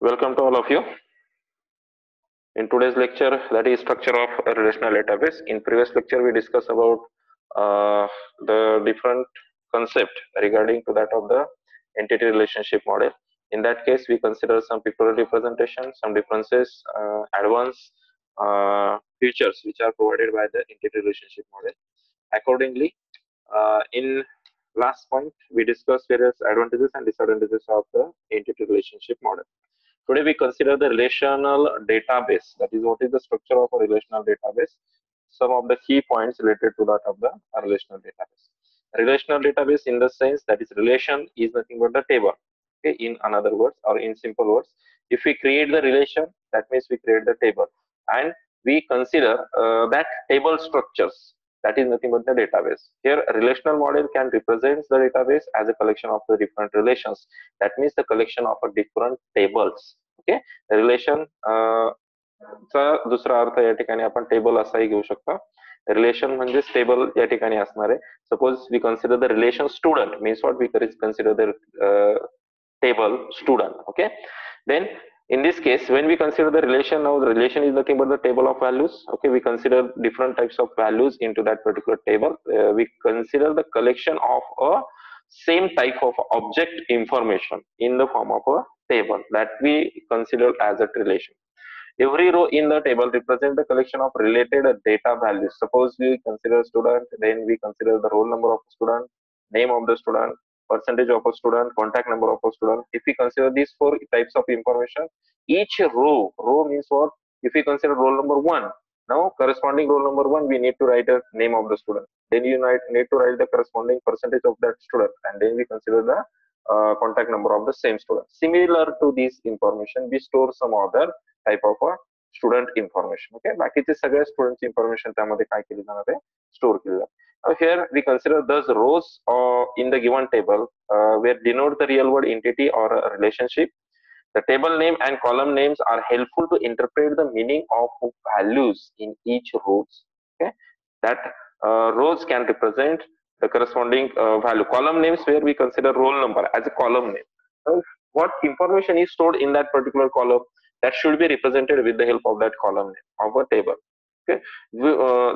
Welcome to all of you. In today's lecture, that is structure of a relational database. In previous lecture, we discussed about the different concept regarding to that of the entity relationship model. In that case, we consider some pictorial representation, some differences, advanced features which are provided by the entity relationship model. Accordingly, in last point, we discussed various advantages and disadvantages of the entity relationship model. Today we consider the relational database. That is, what is the structure of a relational database? Some of the key points related to that of the relational database. Relational database, in the sense that is, relation is nothing but the table. Okay, in another words, or in simple words, if we create the relation, that means we create the table, and we consider that table structures. That is nothing but the database. Here, a relational model can represent the database as a collection of the different relations. That means the collection of a different tables. Okay, relation चा दुसरा अर्थ या ठिकाणी आपण table असाही घेऊ शकतो. Relation म्हणजे table या ठिकाणी असणार आहे. Suppose we consider the relation student means what we consider the table student. Okay, then in this case, when we consider the relation, now the relation is nothing but the table of values. Okay, we consider different types of values into that particular table. We consider the collection of a same type of object information in the form of a table that we consider as a relation. Every row in the table represents the collection of related data values. Suppose we consider student, then we consider the roll number of student, name of the student, percentage of a student, contact number of a student. If we consider these four types of information, each row means what? If we consider roll number one, now corresponding roll number one, we need to write a name of the student. Then you need to write the corresponding percentage of that student, and then we consider the contact number of the same student. Similar to this information, we store some other type of a student information. Okay, बाकीचे सगळे student information त्यामध्ये काय केली जाणार आहे, store केली जाणार. Now here we consider those rows in the given table where denote the real world entity or a relationship. The table name and column names are helpful to interpret the meaning of values in each rows. Okay, that rows can represent the corresponding value. Column names where we consider roll number as a column name. Now, what information is stored in that particular column, that should be represented with the help of that column name of a table. Okay,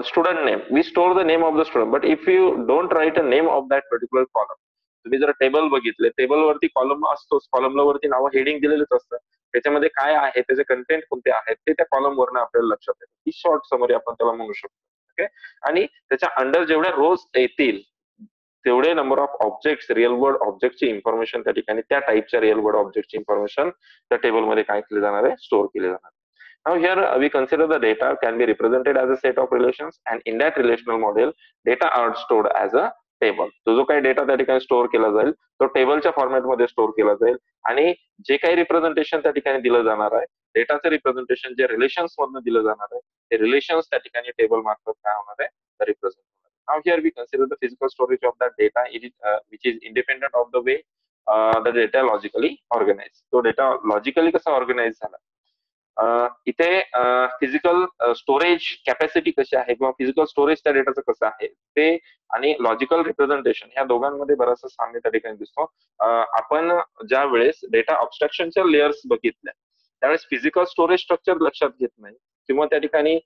student name, we store the name of the student, but if you don't write a name of that particular column, तुम्ही जर table बघितले, table वरती column असतोच, कॉलमला वरती नाव heading दिलेलेच असतं, त्याच्यामध्ये काय आहे, त्याचे कंटेंट कोणते आहेत ते त्या कॉलम वरनं आपल्याला लक्षात येतं. ही शॉर्ट समरी आपण त्याला म्हणू शकतो. ओके, आणि त्याच्या अंडर जेवढ्या रोज येतील तेवढे number of objects, real world ऑब्जेक्टची इन्फॉर्मेशन त्या ठिकाणी, त्या टाईपच्या रिअल वर्ल्ड ऑब्जेक्टची इन्फॉर्मेशन त्या टेबलमध्ये काय केली जाणार आहे, स्टोअर केली जाणार. Now here we consider the data can be represented as a set of relations, and in that relational model data are stored as a table. तो जो काही डेटा त्या ठिकाणी स्टोअर केला जाईल तो टेबलच्या फॉर्मॅटमध्ये स्टोअर केला जाईल, आणि जे काही रिप्रेझेंटेशन त्या ठिकाणी दिलं जाणार आहे, डेटाचं रिप्रेझेंटेशन जे रिलेशन्स मधनं दिलं जाणार आहे, ते रिलेशन्स त्या ठिकाणी टेबल मार्फत काय होणार आहे, रिप्रेझेंट होणार. Now here we consider the physical storage of that data, which is independent of the way the data logically organized. तो डेटा लॉजिकली कसा ऑर्गनाइज झाला, इथे फिजिकल स्टोरेज कॅपॅसिटी कशी आहे किंवा फिजिकल स्टोरेज त्या डेटाचं कसं आहे ते, आणि लॉजिकल रिप्रेझेंटेशन ह्या दोघांमध्ये बराचसा साम्य त्या ठिकाणी दिसतो. आपण ज्या वेळेस डेटा अब्स्ट्रॅक्शनच्या लेयर्स बघितल्या त्यावेळेस फिजिकल स्टोरेज स्ट्रक्चर लक्षात घेत नाही, किंवा त्या ठिकाणी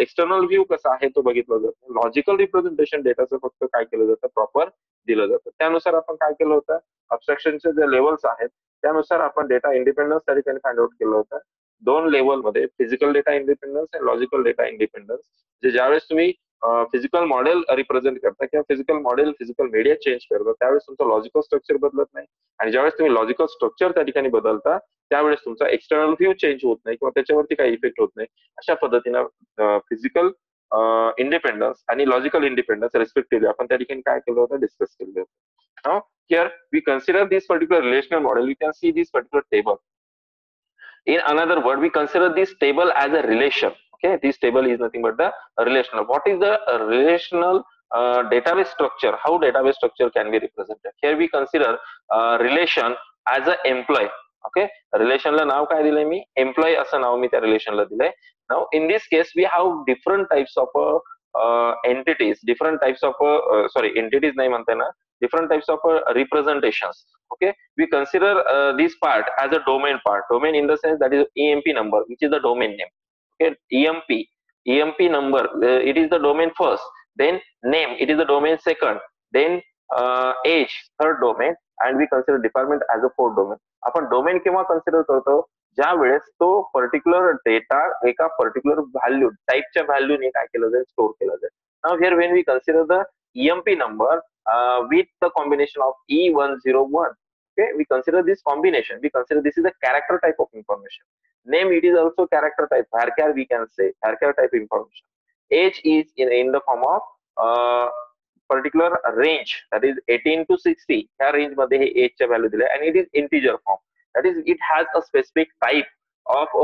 एक्सटर्नल व्ह्यू कसा आहे तो बघितला जातो. लॉजिकल रिप्रेझेंटेशन डेटाचं फक्त काय केलं जातं, प्रॉपर दिलं जातं. त्यानुसार आपण काय केलं होतं, अब्स्ट्रॅक्शनचे जे लेवल्स आहेत त्यानुसार आपण डेटा इंडिपेंडन्स त्या ठिकाणी फाइंड आउट केलं होतं. दोन लेवलमध्ये, फिजिकल डेटा इंडिपेंडन्स आणि लॉजिकल डेटा इंडिपेंडन्स. जे ज्यावेळेस तुम्ही फिजिकल मॉडेल रिप्रेझेंट करता किंवा physical model, physical media change करता त्यावेळेस तुमचं लॉजिकल स्ट्रक्चर बदलत नाही, आणि ज्यावेळेस तुम्ही लॉजिकल स्ट्रक्चर त्या ठिकाणी बदलता त्यावेळेस तुमचा एक्सटर्नल व्ह्यू चेंज होत नाही किंवा त्याच्यावरती काही इफेक्ट होत नाही. अशा पद्धतीनं फिजिकल इंडिपेंडन्स आणि लॉजिकल इंडिपेंडन्स रेस्पेक्टिव्हली आपण त्या ठिकाणी काय केलं होतं, डिस्कस केलं होतं. Now here we consider this particular relational model. We can see this particular table. In another word, we consider this table as a relation. Okay, this table is nothing but the relational. What is the relational database structure? How database structure can be represented? Here we consider relation as a employee. Okay, relationला नाव काय दिलंय मी, employ असं नाव मी त्या रिलेशनला दिलंय. Now in this case we have different types of entities, different types of entities नाही म्हणता येणार, different types of representations. Okay, we consider this part as a domain part. Domain in the sense that is EMP number, which is the domain name. Okay, EMP number, it is the domain first, then name, it is the domain second, then age, third domain, and we consider department as a fourth domain. आपण domain केव्हा consider करतो, ज्या वेळेस तो particular data एका particular value टाईपच्या व्हॅल्यूने काय केलं जाईल, स्टोर केलं जाईल. Now here when we consider the EMP number with the combination of E101, okay, we consider this combination, we consider this is a character type of information. Name, it is also character type, varchar we can say, varchar type information. Age is in the form of particular range, that is 18 to 60, ह्या range मध्ये हे as च्या value दिल्या, and it is integer form, that is it has a specific type of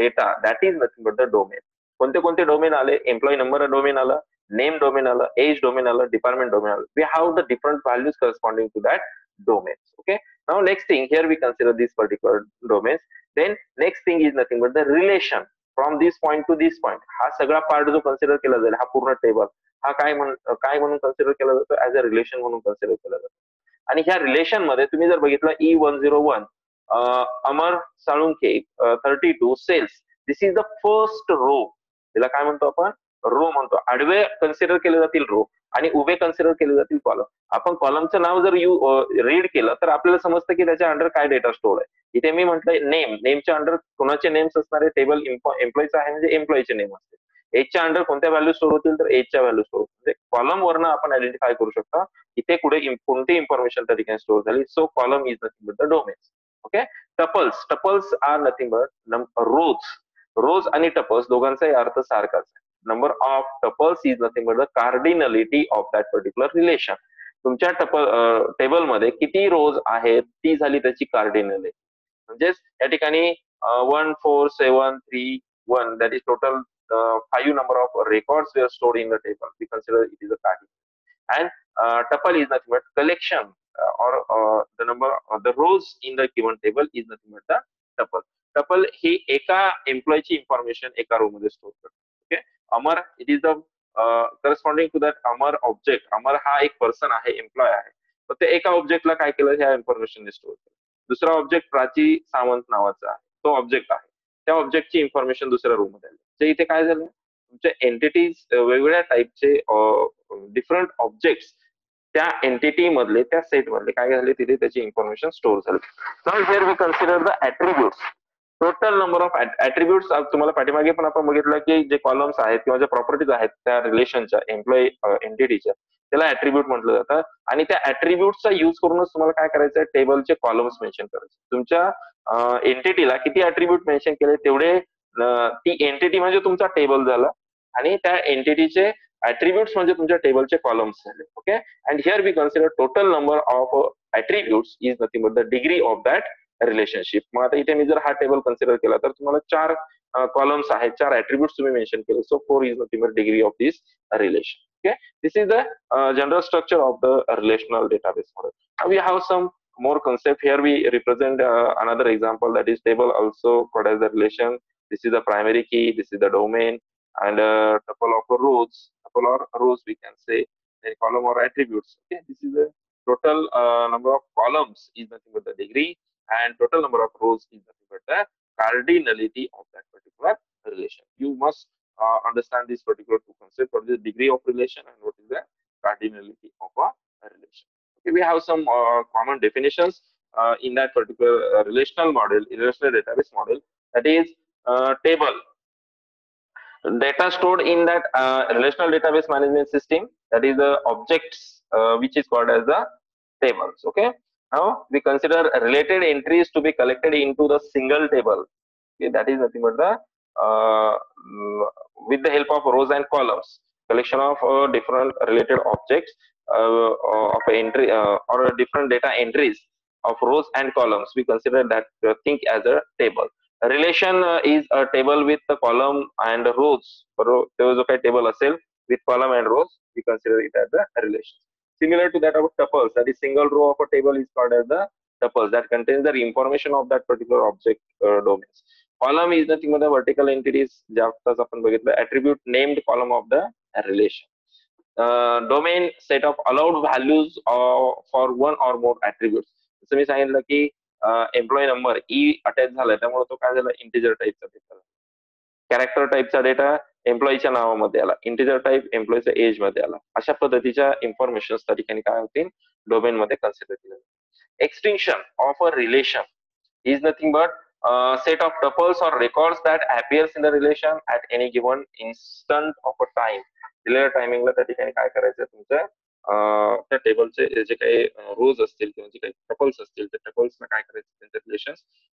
data, that is nothing but the domain. कोणते कोणते domain आले, employee number domain आलं, name domain आलं, age domain आलं, department domain आलं. We have the different values corresponding to that domains. Okay, now next thing, here we consider these particular domains. Then next thing is nothing but the relation from this point to this point. हा सगळा part जो consider केला जाईल, हा पूर्ण table हा काय म्हणून कन्सिडर केला जातो, ऍज अ रिलेशन म्हणून कन्सिडर केला जातो. आणि ह्या रिलेशन मध्ये तुम्ही जर बघितलं E101 Amar Salunkhe 32 sales, this is the first row, तिला काय म्हणतो आपण, रो म्हणतो. आडवे कन्सिडर केले जातील रो आणि उभे कन्सिडर केले जातील कॉलम. आपण कॉलमचं नाव जर रीड केलं तर आपल्याला समजतं की त्याच्या अंडर काय डेटा स्टोर आहे. इथे मी म्हटलंय नेम, नेमच्या अंडर कोणाचे नेम्स असणारे टेबल एम्प्लॉईचं आहे म्हणजे एम्प्लॉईचे नेम असते. एजच्या अंडर कोणत्या व्हॅल्यू स्टोर होतील तर एजच्या व्हॅल्यू स्टोर होतील. म्हणजे कॉलम वरनं आपण आयडेंटिफाय करू शकता इथे कुठे कोणती इन्फॉर्मेशन त्या ठिकाणी स्टोर झाली. So column is nothing but the domains. Okay, tuples are nothing but rows आणि टपल्स दोघांचाही अर्थ सारखाच आहे. Number of tuples is nothing but the cardinality of that particular relation. तुमच्या टेबल मध्ये किती रोज आहेत ती झाली त्याची कार्डिनलिटी. म्हणजेच या ठिकाणी 1 4 7 3 1 that is total 5 number of records were stored in the table. We consider it is a cardinal. And tuple is nothing but collection or the number of the rows in the given table is nothing but the tuple. Tuple ही एका employee ची information एका रो मध्ये store करतो. Okay, Amar, it is the corresponding to that Amar object. Amar हा एक person आहे, employ आहे, तर ते एका ऑब्जेक्टला काय केलं, ह्या इन्फॉर्मेशन स्टोर केलं. दुसरा ऑब्जेक्ट प्राची सावंत नावाचा आहे, तो ऑब्जेक्ट आहे, त्या ऑब्जेक्टची इन्फॉर्मेशन दुसऱ्या रूम मध्ये आली. तर इथे काय झालं, तुमच्या एंटिटीज वेगवेगळ्या टाईपचे डिफरंट ऑब्जेक्ट्स त्या एंटिटी मधले, त्या सेट मधले काय झाले, तिथे त्याची इन्फॉर्मेशन स्टोर झाली. Now here we consider the attributes. Total number of attributes. तुम्हाला पाठीमागे पण आपण बघितलं की जे कॉलम्स आहेत किंवा ज्या प्रॉपर्टीज आहेत त्या रिलेशनच्या एम्प्लॉई एंटिटीच्या, त्याला ऍट्रिब्यूट म्हटलं जातं. आणि त्या ऍट्रिब्यूटचा युज करूनच तुम्हाला काय करायचं, टेबलचे कॉलम्स मेन्शन करायचे. तुमच्या एंटिटीला किती ऍट्रिब्यूट मेन्शन केले तेवढे ती एंटिटी म्हणजे तुमचा टेबल झाला आणि त्या एंटिटीचे ऍट्रिब्यूट्स म्हणजे तुमच्या टेबलचे कॉलम्स झाले. Okay, and here we consider total number of attributes is nothing but the degree of that relationship. मग आता इथे मी जर हा टेबल कन्सिडर केला तर तुम्हाला 4 कॉलम्स आहेत, 4 ऍट्रिब्यूट्स तुम्ही मेन्शन केले. सो 4 is nothing but degree of this relation. Okay, this is the general structure of the relational database model. Now we have some more concept here. We represent another example, that is table also called as the relation. This is the primary key, this is the domain, and tuple of rows, tuple or rows we can say, a column or attributes. Okay, this is the total number of columns is nothing but the degree, and total number of rows is nothing but the cardinality of that particular relation. You must understand this particular two concepts: what is the degree of relation and what is the cardinality of a relation. Okay, we have some common definitions in that particular relational model, relational database model. That is table, data stored in that relational database management system, that is the objects which is called as the tables. Okay, now we consider related entries to be collected into the single table. Okay, that is nothing but the with the help of rows and columns, collection of different related objects of entry or different data entries of rows and columns. We consider that think as a table. A relation is a table with the column and rows. There is a table असेल with column and rows, we consider it as a relation. Similar to that of tuples, that is single row of a table is called as the tuples, that contains the information of that particular object domains. Column is nothing but the vertical entities, ज्या आत्ताच आपण बघितलं, attribute named column of the relation. Domain set of allowed values for one or more attributes. जसं मी सांगितलं की employee number ई attach झालाय, त्यामुळे तो काय झाला, इंटिजर टाईपचा डेटा. कॅरेक्टर टाईपचा डेटा एम्प्लॉईच्या नावामध्ये आला, इंटिजर टाईप एम्प्लॉईच्या एज मध्ये आला. अशा पद्धतीच्या इन्फॉर्मेशन त्या ठिकाणी काय होतील, डोमेन मध्ये कन्सिडर केले. Extinction of a relation is nothing but a set of tuples or records that appears in the relation at any given instant of a time. दिलेल्या टायमिंगला त्या ठिकाणी काय करायचं, तुमचं त्या टेबलचे जे काही रोज असतील किंवा जे काही टपल्स असतील त्या टपल्सला काय करायचं, त्यांचे रिलेशन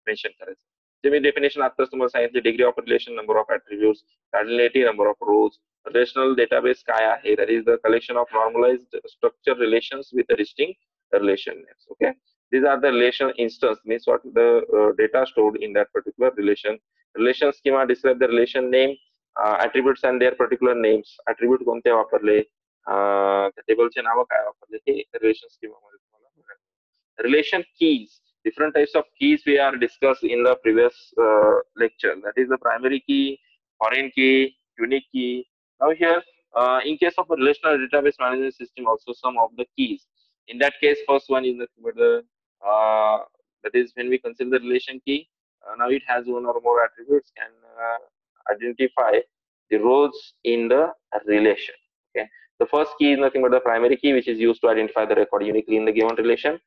मेन्शन करायचं. जे मी डेफिनेशन आताच तुम्हाला सांगितले, degree of relation, number of attributes, cardinality, number of rows. Relational database काय आहे, that is the collection of normalized structure relations with distinct relation names. Okay, these are the relation instance, means what the data stored in that particular relation. Relation schema describe the relation name, attributes and their particular names. Attribute कोणते वापरले, टेबलचे नाव काय वापरले, हे relation schema मध्ये तुम्हाला मिळेल. Relation keys, different types of keys we are discussed in the previous lecture. That is the primary key, foreign key, unique key. Now here, in case of a relational database management system, also some of the keys. In that case, first one is nothing but the that is when we consider the relation key. Now it has one or more attributes, can identify the rows in the relation. Okay, the first key is nothing but the primary key, which is used to identify the record uniquely in the given relation.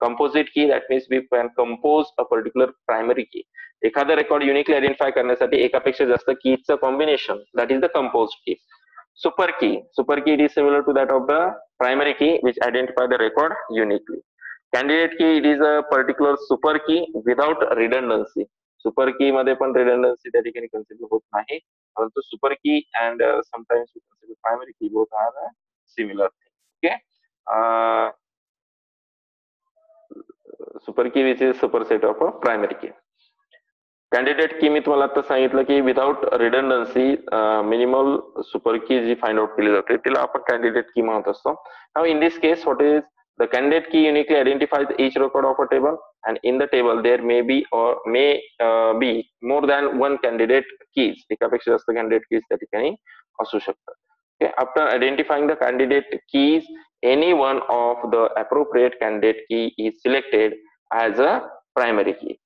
Composite key, that means we can compose a particular primary key. एखादा record uniquely identify करण्यासाठी एकापेक्षा जास्त कीजचं combination, that is the composed key. Super key it is similar to that of the primary key, which identify the record uniquely. Candidate key, it is a particular super key without redundancy. Super key मध्ये पण redundancy त्या ठिकाणी consider होत नाही, परंतु super key and sometimes we consider primary key, both are similar thing. Okay, super key which is superset of a primary key. Candidate की मी तुम्हाला आता सांगितलं की विदाउट रिडंडन्सी मिनिमल सुपर की जी फाइंड आउट केली जाते तिला आपण कॅन्डिडेट की म्हणत असतो. Now in this case what is the candidate की uniquely आयडेंटिफाइज each record of a table, and in the table there may be or may be more than one candidate keys. एकापेक्षा जास्त कॅन्डिडेट कीज त्या ठिकाणी असू शकतात. Okay, after identifying the candidate keys, any one of the appropriate candidate key is selected as a primary key.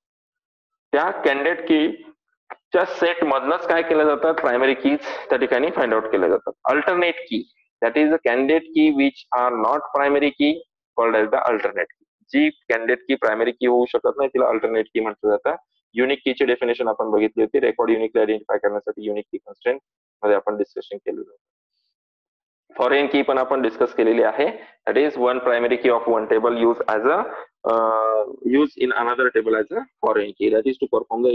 त्या candidate कीच्या set मधनच काय केलं जातं, प्रायमरी कीज त्या ठिकाणी फाइंड आउट केल्या जातात. अल्टरनेट की, दॅट इज द कॅन्डिडेट की विच आर नॉट प्रायमरी की, कॉल्ड एज द अल्टरनेट की. जी कॅन्डिडेट की प्रायमरी की होऊ शकत नाही तिला अल्टरनेट की म्हटलं जातं. युनिक कीची डेफिनेशन आपण बघितली होती, रेकॉर्ड युनिकली आयडेंटिफाय करण्यासाठी युनिक की कन्स्ट्रेंट मध्ये आपण डिस्कशन केलेलं होतं. फॉरेन की पण आपण डिस्कस केलेली आहे, दॅट इज वन प्रायमरी की of one table use as a use in another table as a foreign key, that is to perform the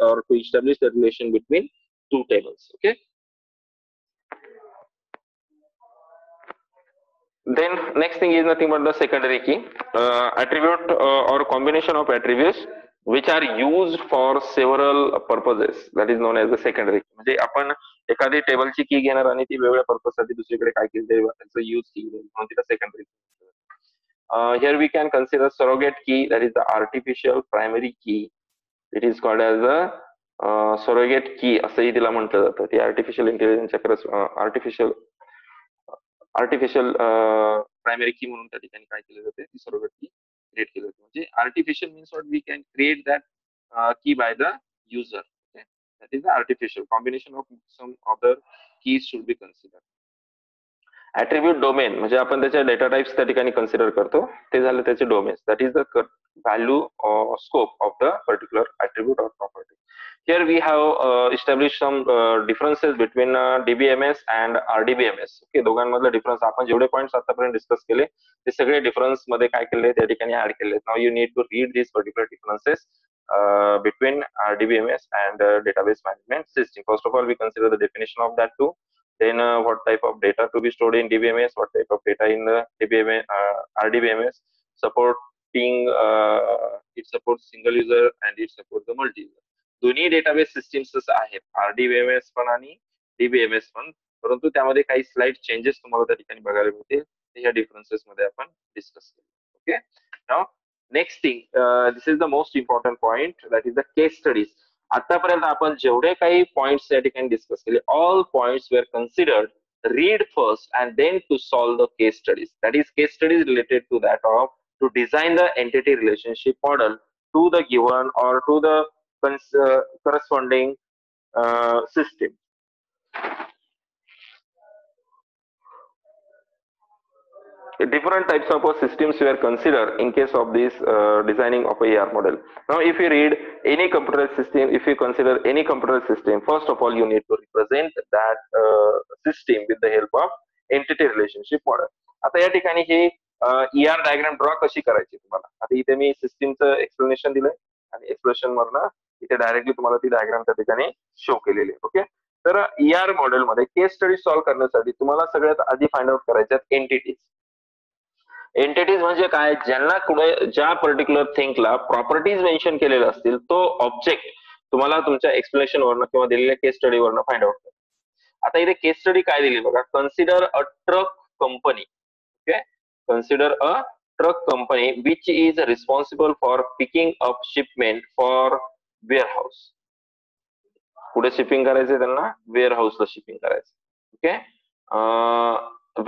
or to establish the relation between two tables. Okay, then next thing is nothing but the secondary key, attribute or combination of attributes which are used for several purposes, that is known as the secondary key. म्हणजे आपण एखादी टेबलची की घेणार आणि ती वेगळ्या purpose साठी दुसरीकडे काय केली त्याचं यूज की म्हणून तिला secondary. Here we can consider surrogate key, that is the artificial primary key. It is called as a surrogate key असंही तिला म्हटलं जातं. ती आर्टिफिशियल इंटेलिजन्सच्या आर्टिफिशियल प्रायमरी की म्हणून त्या ठिकाणी काय केलं जाते, ती surrogate key क्रिएट केली जाते. म्हणजे artificial means what, we can create that key by the user. That is the artificial combination of some other keys should be considered. Attribute domain म्हणजे आपण त्याच्या डेटा टाइप्स त्या ठिकाणी कन्सिडर करतो, ते झाले त्याचे domains. That is the value scope of the particular attribute or property. Here we have established some differences between DBMS and RDBMS. Okay, दोघांमधला डिफरन्स आपण जेवढे पॉइंट्स आतापर्यंत डिस्कस केले ते सगळे डिफरन्स मध्ये काय केले त्या ठिकाणी ऍड केले. Now you need to read this particular differences between RDBMS and database management system. First of all, we consider the definition of that too. Then what type of data to be stored in DBMS, what type of data in the RDBMS, supporting it supports single user and it supports the multi user. दोन्ही database systems आहेत, RDBMS पण आणि DBMS पण, परंतु त्यामध्ये काही slide changes तुम्हाला त्या ठिकाणी बघायला मिळतील, ह्या डिफरन्सेस मध्ये आपण डिस्कस केले. Okay, now next thing, this is the most important point, that is the case studies. आतापर्यंत आपण जेवढे काही पॉइंट्स या ठिकाणी डिस्कस केले, all points were considered read first and then to solve the case studies. That is case studies related to that of to design the entity relationship model to the given or to the corresponding system. Different types of systems were considered in case of this designing of a AR model. Now, if you read any computer system, if you consider any computer system, first of all, you need to represent that system with the help of entity relationship model. आता या ठिकाणी हे ER diagram draw कशी करायची तुम्हाला आता इथे मी सिस्टीमचं explanation दिलंय आणि एक्सप्लेनेशन वरनं इथे डायरेक्टली तुम्हाला ती डायग्राम त्या ठिकाणी शो केलेली आहे. ओके, तर ER मॉडेल मध्ये केस स्टडी सॉल्व्ह करण्यासाठी तुम्हाला सगळ्यात आधी फाइंड आउट करायच्या एंटिटीज. एंटिटीज म्हणजे काय, ज्यांना कुठे ज्या पर्टिक्युलर थिंगला प्रॉपर्टीज मेन्शन केलेल्या असतील तो ऑब्जेक्ट तुम्हाला तुमच्या एक्सप्लेनेशन वरनं किंवा दिलेल्या केस स्टडी वरनं फाइंड आउट करा. आता इथे केस स्टडी काय दिली बघा, consider a truck company. Okay, consider a truck company which is responsible for picking up shipment for warehouse. कुठे शिपिंग करायचंय त्यांना, वेअरहाऊसला शिपिंग करायचं. Okay,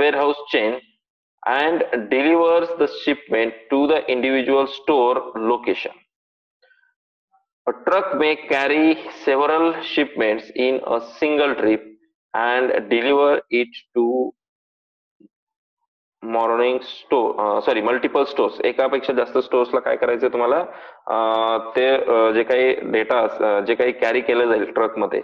warehouse chain and delivers the shipment to the individual store location. A truck may carry several shipments in a single trip and deliver it to multiple stores. एकापेक्षा जास्त स्टोर्सला काय करायचं तुम्हाला, ते जे काही डेटा जे काही कॅरी केलं जाईल ट्रकमध्ये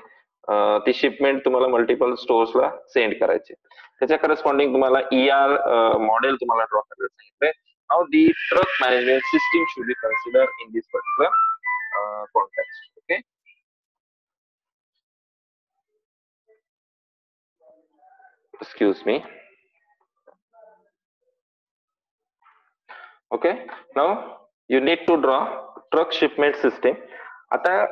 ती शिपमेंट तुम्हाला मल्टिपल स्टोर्सला सेंड करायची. त्याच्या करस्पॉन्डिंग तुम्हाला ER मॉडेल तुम्हाला ड्रॉ करायला सांगितलंय. Now the truck management system should be consider in this particular context. Okay, excuse me. Okay, now you need to draw truck shipment system. आता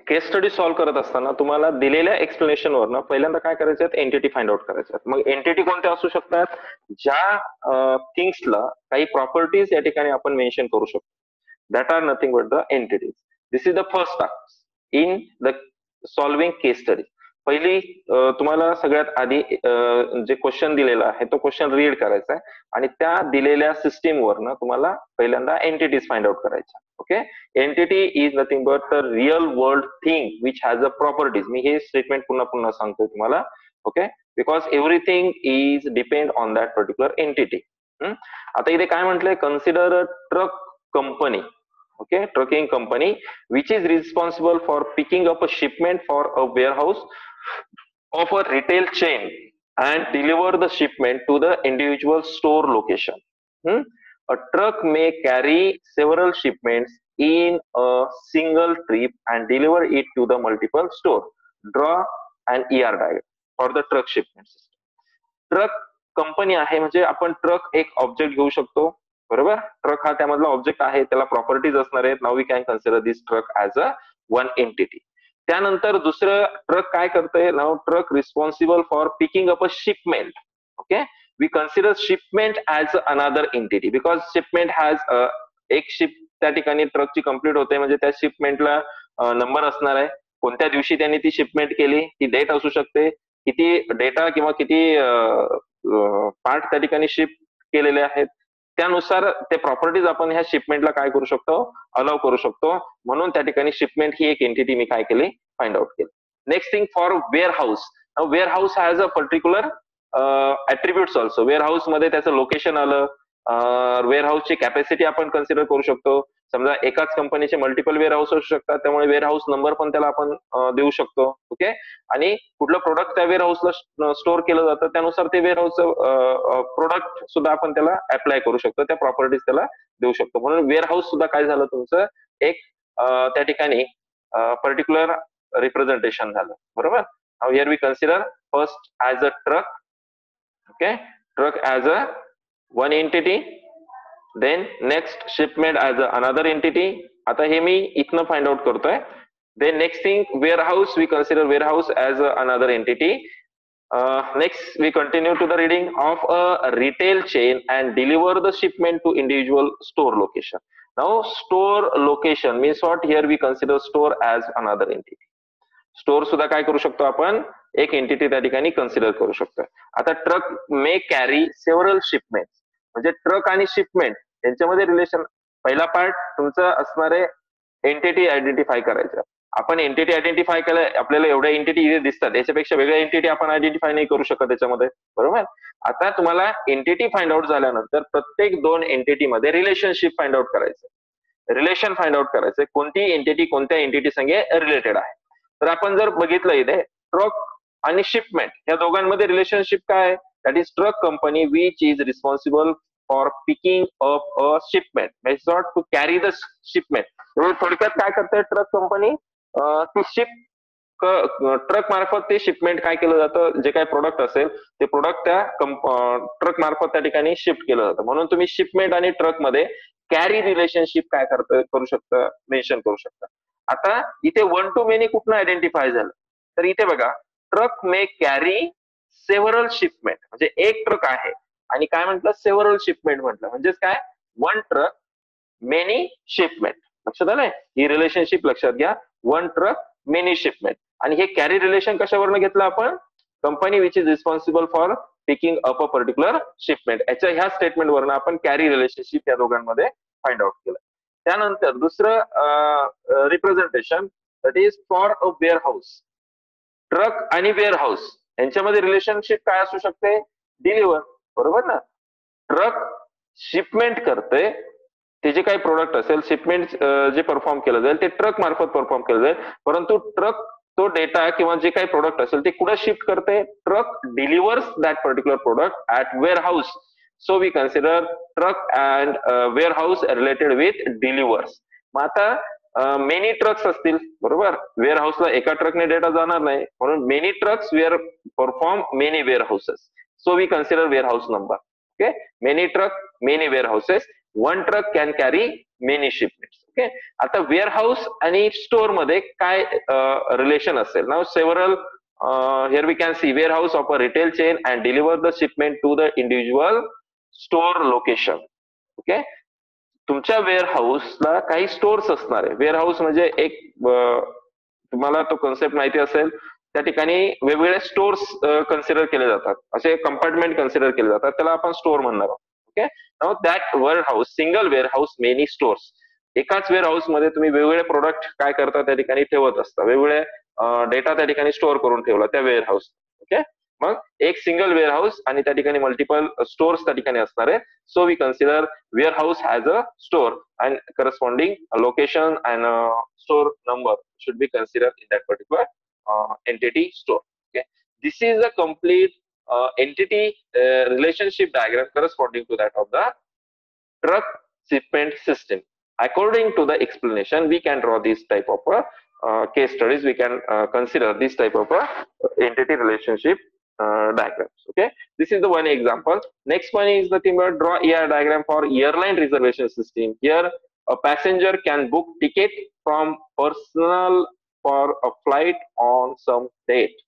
case study solve करत असताना तुम्हाला दिलेल्या explanation वरनं पहिल्यांदा काय करायचं, एंटिटी फाइंड आउट करायचं. मग एंटिटी कोणत्या असू शकतात, ज्या थिंग्सला काही प्रॉपर्टीज या ठिकाणी आपण मेन्शन करू शकतो. That are nothing but the entities. This is the first task in the solving case study. पहिली तुम्हाला सगळ्यात आधी जे क्वेश्चन दिलेला आहे तो क्वेश्चन रीड करायचा आहे आणि त्या दिलेल्या सिस्टीम वरनं तुम्हाला पहिल्यांदा एंटिटीज फाइंड आउट करायच्या. Okay, entity is nothing but the real world thing which has a properties. मी हे स्टेटमेंट पुन्हा पुन्हा सांगतोय तुम्हाला. Okay, because everything is depend on that particular entity. आता इथे काय म्हटलंय, consider a truck company. Okay, trucking company which is responsible for picking up a shipment for a warehouse of a retail chain and deliver the shipment to the individual store location. A truck may carry several shipments in a single trip and deliver it to the multiple store. Draw an ER diagram for the truck shipment system. Truck company आहे म्हणजे आपण truck एक object घेऊ शकतो, बरोबर. Truck हा त्यामधला object आहे, त्याला प्रॉपर्टीज असणार आहेत. Now we can consider this truck as a one entity. त्यानंतर दुसरं ट्रक काय करतंय, now truck responsible for picking up a shipment. Okay, we consider shipment as another entity because shipment has एक ship त्या ठिकाणी ट्रकची complete होते म्हणजे त्या शिपमेंटला नंबर असणार आहे. कोणत्या दिवशी त्यांनी ती शिपमेंट केली ती डेट असू शकते, किती डेटा किंवा किती पार्ट त्या ठिकाणी शिप केलेले आहेत, त्यानुसार ते प्रॉपर्टीज आपण ह्या शिपमेंटला काय करू शकतो, अलाव करू शकतो. म्हणून त्या ठिकाणी शिपमेंट ही एक एंटिटी मी काय केली, फाइंड आउट केली. Next thing for warehouse. Warehouse has a particular attributes also. Warehouse मध्ये त्याचं लोकेशन आलं, वेअरहाऊसची कॅपॅसिटी आपण कन्सिडर करू शकतो. समजा एकाच कंपनीचे मल्टिपल वेअरहाऊस असू शकतात, त्यामुळे वेअरहाऊस नंबर पण त्याला आपण देऊ शकतो. ओके, आणि कुठलं प्रोडक्ट त्या वेअरहाऊसला स्टोअर केलं जातं त्यानुसार ते वेअरहाऊसचं प्रोडक्ट सुद्धा आपण त्याला अप्लाय करू शकतो, त्या प्रॉपर्टीज त्याला देऊ शकतो. म्हणून वेअरहाऊस सुद्धा काय झालं तुमचं एक त्या ठिकाणी पर्टिक्युलर रिप्रेझेंटेशन झालं, बरोबर. Now here we consider first as a truck. Okay, truck as a one entity, then next shipment as another entity. आता हे मी इथनं फाइंड आउट करतोय. Then next thing warehouse, we consider warehouse as another entity. Next we continue to the reading of a retail chain and deliver the shipment to individual store location. Now store location means what, here we consider store as another entity. Store सुद्धा काय करू शकतो आपण, एक entity त्या ठिकाणी consider करू शकतो. आता ट्रक मे कॅरी सेव्हरल शिपमेंट, म्हणजे ट्रक आणि शिपमेंट यांच्यामध्ये रिलेशन. पहिला पार्ट तुमचं असणार आहे एंटिटी आयडेंटिफाय करायचं. आपण एंटिटी आयडेंटिफाय केलं, आपल्याला एवढ्या एंटिटी इथे दिसतात, याच्यापेक्षा वेगळ्या एंटिटी आपण आयडेंटिफाय नाही करू शकत याच्यामध्ये, बरोबर. आता तुम्हाला एंटिटी फाइंड आउट झाल्यानंतर प्रत्येक दोन एंटिटी मध्ये रिलेशनशिप फाइंड आउट करायचं, रिलेशन फाइंड आउट करायचं, कोणती एंटिटी कोणत्या एंटिटी संगे रिलेटेड आहे. तर आपण जर बघितलं इथे ट्रक आणि शिपमेंट या दोघांमध्ये रिलेशनशिप काय, that is truck company which is responsible for picking up a shipment, it's not to carry the shipment. थोडक्यात काय करते ट्रक कंपनी, ती शिप ट्रक मार्फत ते शिपमेंट काय केलं जातं, जे काही प्रोडक्ट असेल ते प्रोडक्ट त्या ट्रक मार्फत त्या ठिकाणी शिफ्ट केलं जातं. म्हणून तुम्ही शिपमेंट आणि ट्रक मध्ये कॅरी रिलेशनशिप काय करू शकता, मेन्शन करू शकता. आता इथे वन टू मेनी कुठनं आयडेंटिफाय झालं, तर इथे बघा ट्रक मे कॅरी सेव्हरल शिपमेंट, म्हणजे एक ट्रक आहे आणि काय म्हटलं सेव्हरल शिपमेंट म्हटलं, म्हणजेच काय वन ट्रक मेनी शिपमेंट. लक्षात आलंय, ही रिलेशनशिप लक्षात घ्या, वन ट्रक मेनी शिपमेंट. आणि हे कॅरी रिलेशन कशावरनं घेतलं आपण, company which is responsible for picking up a particular shipment, याच्या ह्या स्टेटमेंट वरनं आपण कॅरी रिलेशनशिप या दोघांमध्ये फाइंड आउट केलं. त्यानंतर दुसरं representation, that is for a warehouse. Truck आणि वेअर हाऊस यांच्यामध्ये रिलेशनशिप काय असू शकते, डिलिव्हर, बरोबर ना. ट्रक शिपमेंट करते, ते जे काही प्रोडक्ट असेल शिपमेंट जे परफॉर्म केलं जाईल ते ट्रक मार्फत परफॉर्म केलं जाईल, परंतु ट्रक तो डेटा किंवा जे काही प्रोडक्ट असेल ते कुठे शिफ्ट करते, truck delivers that particular product at warehouse. So we consider truck and warehouse related with delivers. मग आता मेनी ट्रक्स असतील, बरोबर, वेअर हाऊसला एका ट्रकने डेटा जाणार नाही, म्हणून many trucks were perform many warehouses, so we consider warehouse number. Okay, many truck many warehouses, one truck can carry many shipments. Okay, आता वेअर हाऊस आणि store मध्ये काय relation असेल ना, several here we can see warehouse of a retail chain and deliver the shipment to the individual store location. Okay, तुमच्या वेअर हाऊसला काही स्टोअर्स असणार आहे. वेअर हाऊस म्हणजे एक तुम्हाला तो कन्सेप्ट माहिती असेल, त्या ठिकाणी वेगवेगळे स्टोअर्स कन्सिडर केले जातात, असे कंपार्टमेंट कन्सिडर केले जातात, त्याला आपण स्टोअर म्हणणार आहोत. Okay, now that warehouse, single warehouse many stores, एकाच वेअर हाऊस मध्ये तुम्ही वेगवेगळे प्रोडक्ट काय करता त्या ठिकाणी ठेवत असता, वेगवेगळे डेटा त्या ठिकाणी स्टोअर करून ठेवला त्या वेअर हाऊस. ओके, मग एक सिंगल वेअर हाऊस आणि त्या ठिकाणी मल्टिपल स्टोअर्स त्या ठिकाणी असणार आहे. So we consider warehouse has a store and corresponding location and store number should be considered in that particular entity store. Okay, this is a complete entity relationship diagram corresponding to that of the truck shipment system. According to the explanation, we can draw this type of case studies. We can consider this type of entity relationship diagrams. Okay, this is the one example. Next one is the thing about draw ER diagram for airline reservation system. Here a passenger can book ticket from personal for a flight on some date.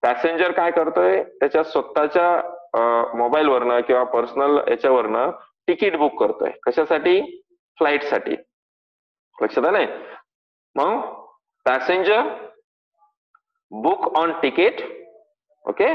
Passenger काय करतोय, त्याच्या स्वतःच्या mobile वरनं किंवा personal याच्यावरनं ticket book करतोय, कशासाठी, flight साठी. लक्षात आलंय, मग passenger book on ticket. Okay,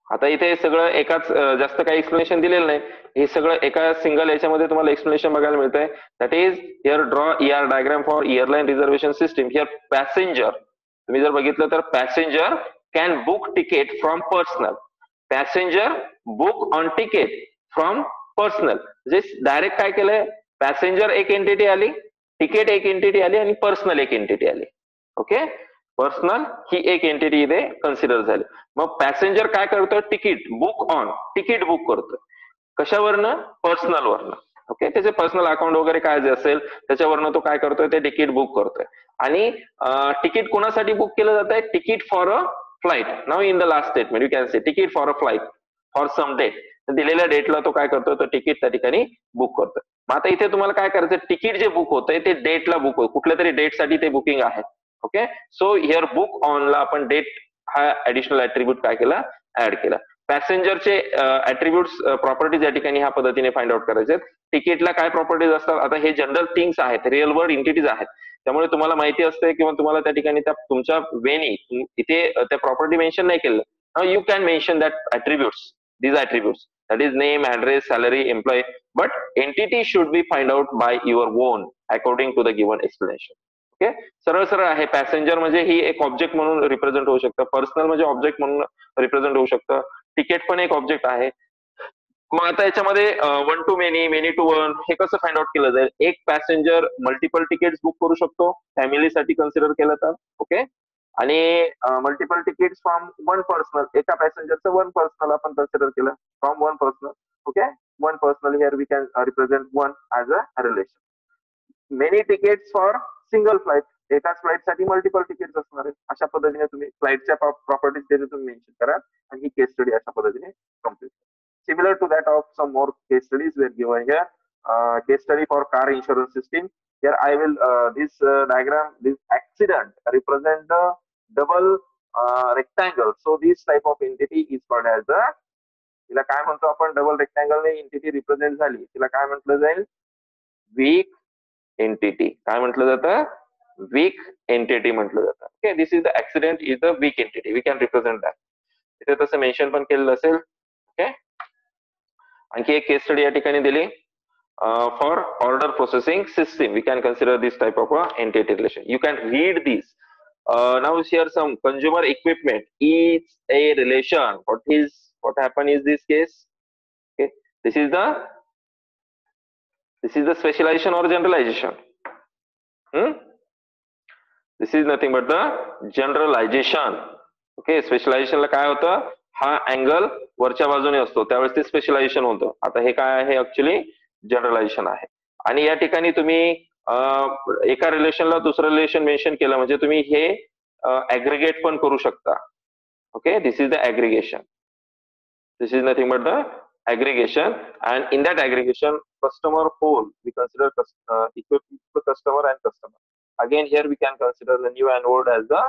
आता इथे सगळं एकाच जास्त काही एक्सप्लेनेशन दिलेलं नाही, हे सगळं एका सिंगल याच्यामध्ये तुम्हाला एक्सप्लेनेशन बघायला मिळतंय. That is here draw ER diagram for airline reservation system. Here passenger, तुम्ही जर बघितलं तर passenger can book ticket from personal, passenger book on ticket from personal, म्हणजे डायरेक्ट काय केलंय, पॅसेंजर एक एंटिटी आली, तिकीट एक एंटिटी आली आणि पर्सनल एक एंटिटी आली. ओके, पर्सनल ही एक एंटिटी इथे कन्सिडर झाली. मग पॅसेंजर काय करतोय, ticket book on, ticket book करतोय कशावरनं, पर्सनल वरनं. ओके, त्याचे पर्सनल अकाउंट वगैरे काय जे असेल त्याच्यावरनं तो काय करतोय, ते तिकीट बुक करतोय. आणि तिकीट कोणासाठी बुक केलं जात आहे, ticket for a flight. Now in the last statement you can say ticket for a flight for some date, दिलेल्या डेटला तो काय करतोय, तो तिकीट त्या ठिकाणी बुक करतोय. मग आता इथे तुम्हाला काय करायचं, तिकीट जे बुक होतंय ते डेटला बुक होतं, कुठल्या तरी डेटसाठी ते बुकिंग आहे. ओके, सो हिअर बुक ऑनला आपण डेट हा ऍडिशनल ऍट्रिब्यूट काय केला, ऍड केला. पॅसेंजरचे ऍट्रिब्यूट्स प्रॉपर्टीज या ठिकाणी ह्या पद्धतीने फाइंड आउट करायचे. तिकीटला काय प्रॉपर्टीज असतात, आता हे जनरल थिंग्स आहेत, रिअल वर्ल्ड एंटिटीज आहेत, त्यामुळे तुम्हाला माहिती असते किंवा तुम्हाला त्या ठिकाणी त्या तुमच्या वेनी इथे त्या प्रॉपर्टी मेन्शन नाही केलं, you can mention that attributes, these attributes, that is name, address, salary, employee, but entity should be find out by your own according to the given explanation. Okay, सरळ सरळ आहे. पॅसेंजर म्हणजे ही एक object म्हणून represent होऊ शकतं, personal म्हणजे object म्हणून रिप्रेझेंट होऊ शकतं, तिकीट पण एक ऑब्जेक्ट आहे. मग आता याच्यामध्ये one to many, many to one हे कसं फाइंड आउट केलं जाईल? एक पॅसेंजर मल्टिपल तिकीट बुक करू शकतो फॅमिलीसाठी कन्सिडर केलं तर. ओके, आणि multiple ticket from one personal, एका पॅसेंजरचं वन पर्सनल आपण कन्सिडर केलं from one personal. Okay, one personal here we can represent one as a relation. Many tickets for single flight, एकाच फ्लाईट साठी मल्टिपल तिकीट असणार आहे. अशा पद्धतीने तुम्ही फ्लाईटच्या प्रॉपर्टीज तिथे तुम्ही मेन्शन करा आणि ही केस स्टडी अशा पद्धतीने complete. Similar to that of some more case studies were given here. Case study for car insurance system. Here I will this diagram, this accident represent the double rectangle. So this type of entity is called as the, तिला काय म्हणतो आपण, double rectangle ने entity represent झाली, तिला काय म्हटलं जाईल? Weak entity. काय म्हटलं जातं? वीक एंटिटी म्हटलं जातं. Okay, this is the accident is the weak entity, we can represent that. इथे तसं मेन्शन पण केलेलं असेल. ओके, आणखी एक केस स्टडी या ठिकाणी दिली for order processing system. We can consider this type of entity relation. You can read this. Now here some consumer equipment is a relation. What happen is this case? Okay, this is the specialization or generalization. This is nothing but the generalization. Okay, specialization ला काय होतं? हा angle वरच्या बाजूने असतो त्यावेळेस ते specialisation होतं. आता हे काय आहे? ऍक्च्युली जनरलायझेशन आहे. आणि या ठिकाणी तुम्ही एका रिलेशनला दुसरं रिलेशन मेन्शन केलं म्हणजे तुम्ही हे ऍग्रिगेट पण करू शकता. Okay, this is the aggregation. This is nothing but the aggregation, and in that aggregation customer whole we consider equipment customer and customer. Again here we can consider the new and old as the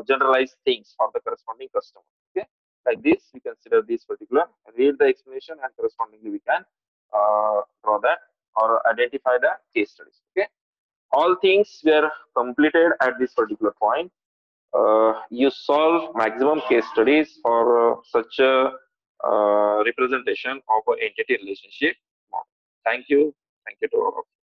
generalized things for the corresponding customer. Okay, like this we consider this particular, read the explanation and correspondingly we can draw that or identify the case studies. Okay, all things were completed at this particular point. You solve maximum case studies for such a representation of an entity relationship model. Thank you. Thank you to all of you.